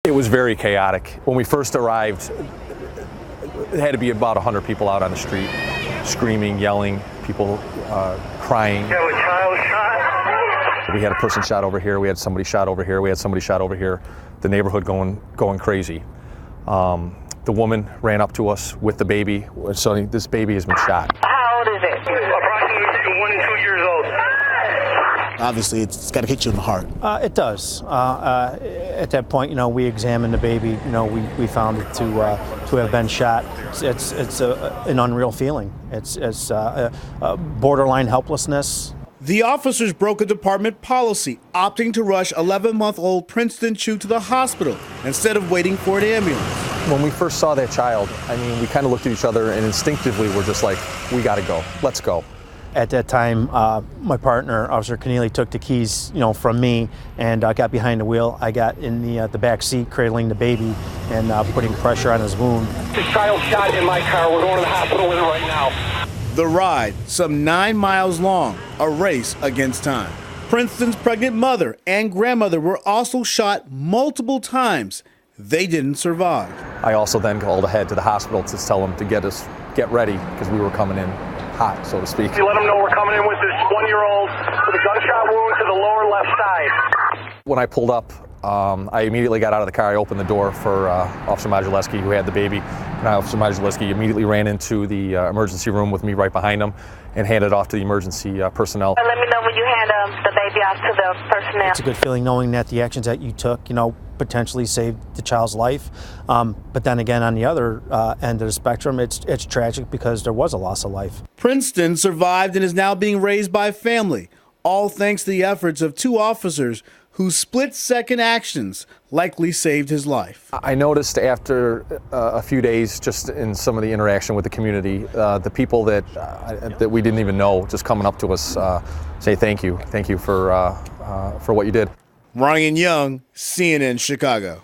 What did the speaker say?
It was very chaotic. When we first arrived, it had to be about 100 people out on the street, screaming, yelling, people crying. There was a child shot. We had a person shot over here, we had somebody shot over here, we had somebody shot over here. The neighborhood going crazy. The woman ran up to us with the baby. So this baby has been shot. How old is it? Approximately 1 and 2 years old. Obviously, it's got to hit you in the heart. It does. At that point, we examined the baby. We found it to have been shot. It's an unreal feeling. It's borderline helplessness. The officers broke a department policy, opting to rush 11-month-old Princeton Chu to the hospital instead of waiting for an ambulance. When we first saw that child, we kind of looked at each other and instinctively were just like, we got to go. Let's go. At that time, my partner, Officer Keneally, took the keys, from me and got behind the wheel. I got in the back seat, cradling the baby and putting pressure on his wound. This child shot in my car. We're going to the hospital with it right now. The ride, some 9 miles long, a race against time. Princeton's pregnant mother and grandmother were also shot multiple times. They didn't survive. I also then called ahead to the hospital to tell them to get ready because we were coming in hot, so to speak. You let them know we're coming in with this 1-year-old with a gunshot wound to the lower left side. When I pulled up, I immediately got out of the car. I opened the door for Officer Modulewski, who had the baby. And Officer Modulewski immediately ran into the emergency room with me right behind him and handed off to the emergency personnel. Let me know when you hand the baby off to the personnel. It's a good feeling knowing that the actions that you took, potentially saved the child's life. But then again, on the other end of the spectrum, it's tragic because there was a loss of life. Princeton survived and is now being raised by family, all thanks to the efforts of 2 officers whose split-second actions likely saved his life. I noticed after a few days, just in some of the interaction with the community, the people that we didn't even know just coming up to us say thank you for what you did. Ryan Young, CNN Chicago.